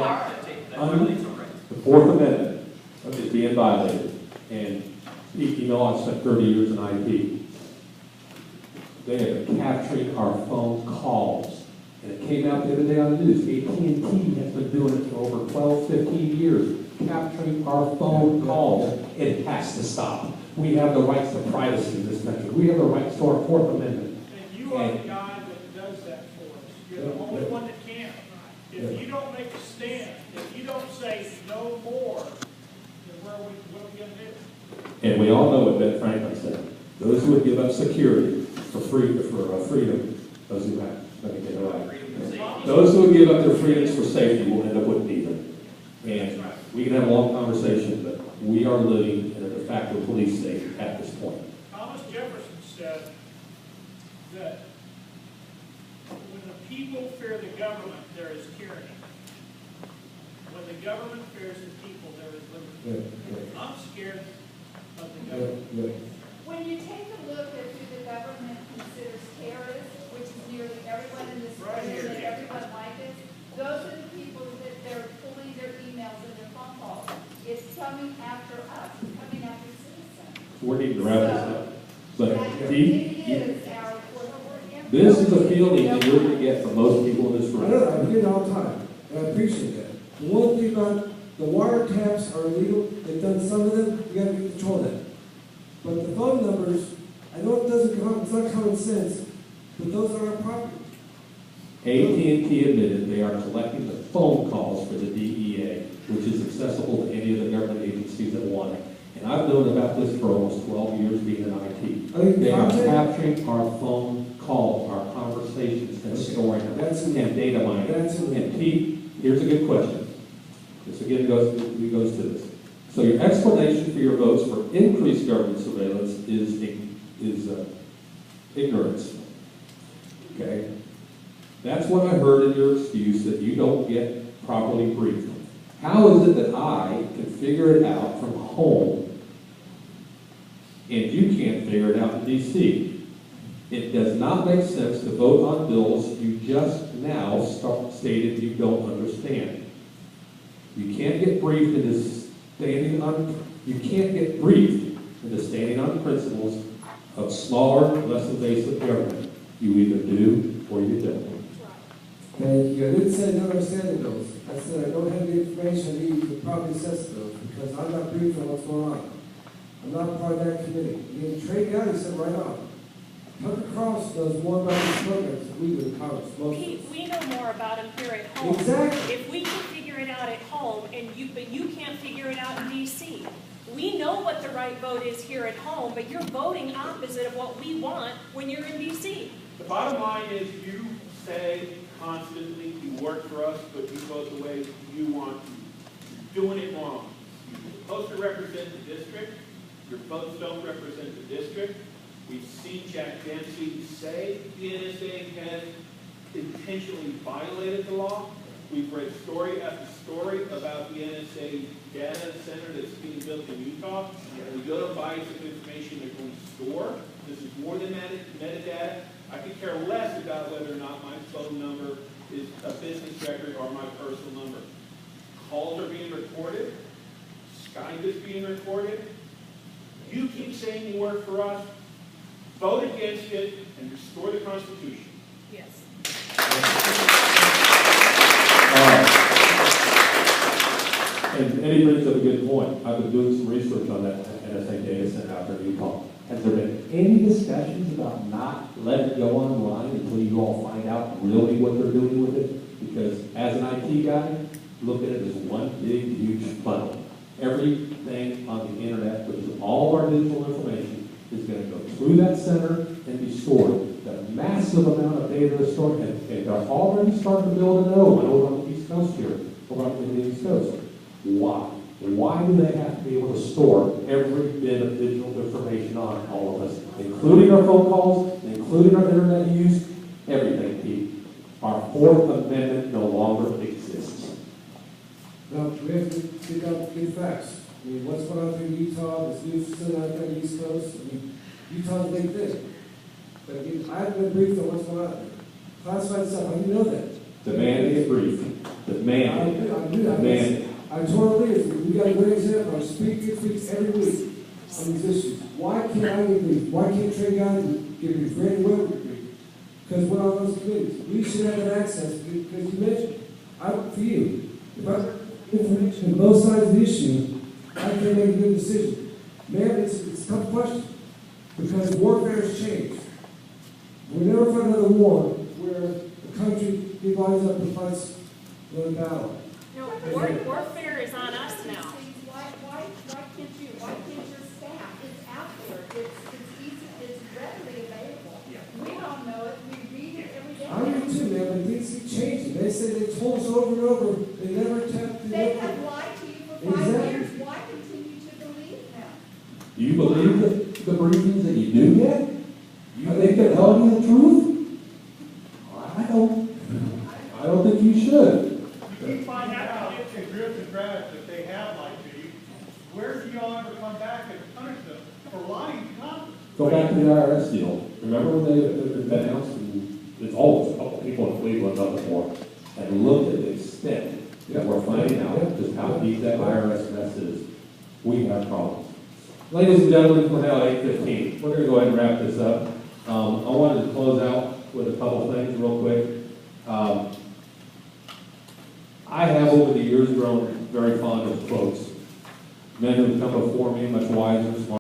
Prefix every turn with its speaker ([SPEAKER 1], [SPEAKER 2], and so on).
[SPEAKER 1] The Fourth Amendment is being violated. And you know, I spent 30 years in IT. They have been capturing our phone calls. And it came out the other day on the news. AT&T has been doing it for over 12, 15 years, capturing our phone calls. It has to stop. We have the rights to privacy in this country. We have the rights to our Fourth Amendment.
[SPEAKER 2] And you are the guy that does that for us. You're the only one that can. If you don't make a stand, if you don't say no more, then what are we going to do?
[SPEAKER 1] And we all know what Ben Franklin said. Those who would give up security for freedom, those who have, let me get it right. Those who would give up their freedoms for safety will end up with neither. And we can have a long conversation, but we are living in a de facto police state at this point.
[SPEAKER 2] Thomas Jefferson said that when the people fear the government, there is tyranny. When the government fears the people, there is liberty. I'm scared of the government.
[SPEAKER 3] When you take a look at who the government considers terrorists, which is nearly everyone in this room and everyone like us, those are the people that they're pulling their emails and their phone calls. It's coming after us. It's coming after citizens.
[SPEAKER 1] We're needing to wrap this up. But
[SPEAKER 3] this
[SPEAKER 1] is a feeling that you're going to get from most people in this room.
[SPEAKER 4] I know, I hear it all the time, and I appreciate that. The one thing about the wiretaps are illegal. They've done some of them. You got to control that. But the phone numbers, I know it doesn't come, it's not common sense, but those are our property.
[SPEAKER 1] AT&T admitted they are collecting the phone calls for the DEA, which is accessible to any of the government agencies that want it. And I've known about this for almost 12 years being in IT. They are capturing our phone calls, our conversations, and storing them, and data mining. And Pete, here's a good question. This again goes to this. So your explanation for your votes for increased government surveillance is ignorance. Okay? That's what I heard in your excuse, that you don't get properly briefed. How is it that I can figure it out from home and you can't figure it out in D.C.? It does not make sense to vote on bills you just now stated you don't understand. You can't get briefed in this you can't get briefed into standing on principles of smaller, less invasive government. You either do or you don't.
[SPEAKER 4] Thank you. I didn't say I don't understand the bills. I said I don't have the information I need to properly assess the bills because I'm not briefed on what's going on. I'm not part of that committee. The trade guy said right on. Tucker Cross knows more about these programs than we do in Congress.
[SPEAKER 5] Pete, we know more about them here at home.
[SPEAKER 4] Exactly.
[SPEAKER 5] If we can figure it out at home, but you can't figure it out in D.C. We know what the right vote is here at home, but you're voting opposite of what we want when you're in D.C.
[SPEAKER 6] The bottom line is you say constantly you work for us, but you vote the way you want to. You're doing it wrong. You're supposed to represent the district. Your votes don't represent the district. We've seen Jack Dempsey say the NSA has intentionally violated the law. We've read story after story about the NSA data center that's being built in Utah. And we go to bodies of information they're going to store. This is more than metadata. I could care less about whether or not my phone number is a business record or my personal number. Calls are being recorded. Skype is being recorded. You keep saying you work for us. Vote against it and restore the Constitution.
[SPEAKER 5] Yes.
[SPEAKER 1] And Eddie brings up a good point. I've been doing some research on that NSA data center out there in Utah. Has there been any discussions about not letting it go online until you all find out really what they're doing with it? Because as an IT guy, look at it as one big, huge funnel. Everything on the internet, which is all our digital information, is going to go through that center and be stored. The massive amount of data is stored, and they're already starting to build another one over on the East Coast here, over on the East Coast. Why? Why do they have to be able to store every bit of digital information on all of us, including our phone calls, including our internet use, everything, Pete? Our Fourth Amendment no longer exists.
[SPEAKER 4] Now, we have to dig out good facts. I mean, what's going on in Utah, this new facility out there on the East Coast? I mean, Utah's a big thing. But again, I haven't been briefed on what's going on there. Classified stuff, how do you know that?
[SPEAKER 1] Demand to get briefed. Demanded.
[SPEAKER 4] I totally agree. We got a great example. Our speaker speaks every week on these issues. Why can't I get briefed? Why can't Trey Guy get briefed? Randy Will get briefed? Because we're on those committees. We should have that access because you mentioned, for you, if I have information on both sides of the issue, I can't make a good decision. Man, it's a tough question because warfare has changed. We'll never fight another war where the country divides up and fights another battle.
[SPEAKER 5] No, warfare is on us now.
[SPEAKER 3] Why can't your staff, it's out there, it's easy, it's readily available. We all know it, we read it every day.
[SPEAKER 4] I do too, man, but things keep changing. They say they told us over and over, they never kept the.
[SPEAKER 3] They have lied to you for 5
[SPEAKER 4] Exactly.
[SPEAKER 3] years, why continue to believe them?
[SPEAKER 1] Do you believe the briefings that you do get? You think they're telling you the truth? I don't think you should.
[SPEAKER 7] If you find out in dribs and drabs that they have lied to you, where do y'all ever come back and punish them for lying to Congress?
[SPEAKER 1] Go back to the IRS deal. Remember when they announced, and it's always a couple people in Cleveland up before, and looked at the extent that we're finding out just how deep that IRS mess is. We have problems. Ladies and gentlemen, we're now at 8:15. We're going to go ahead and wrap this up. I wanted to close out with a couple things real quick. I have over the years grown very fond of quotes. Men who have come before me, much wiser, smarter.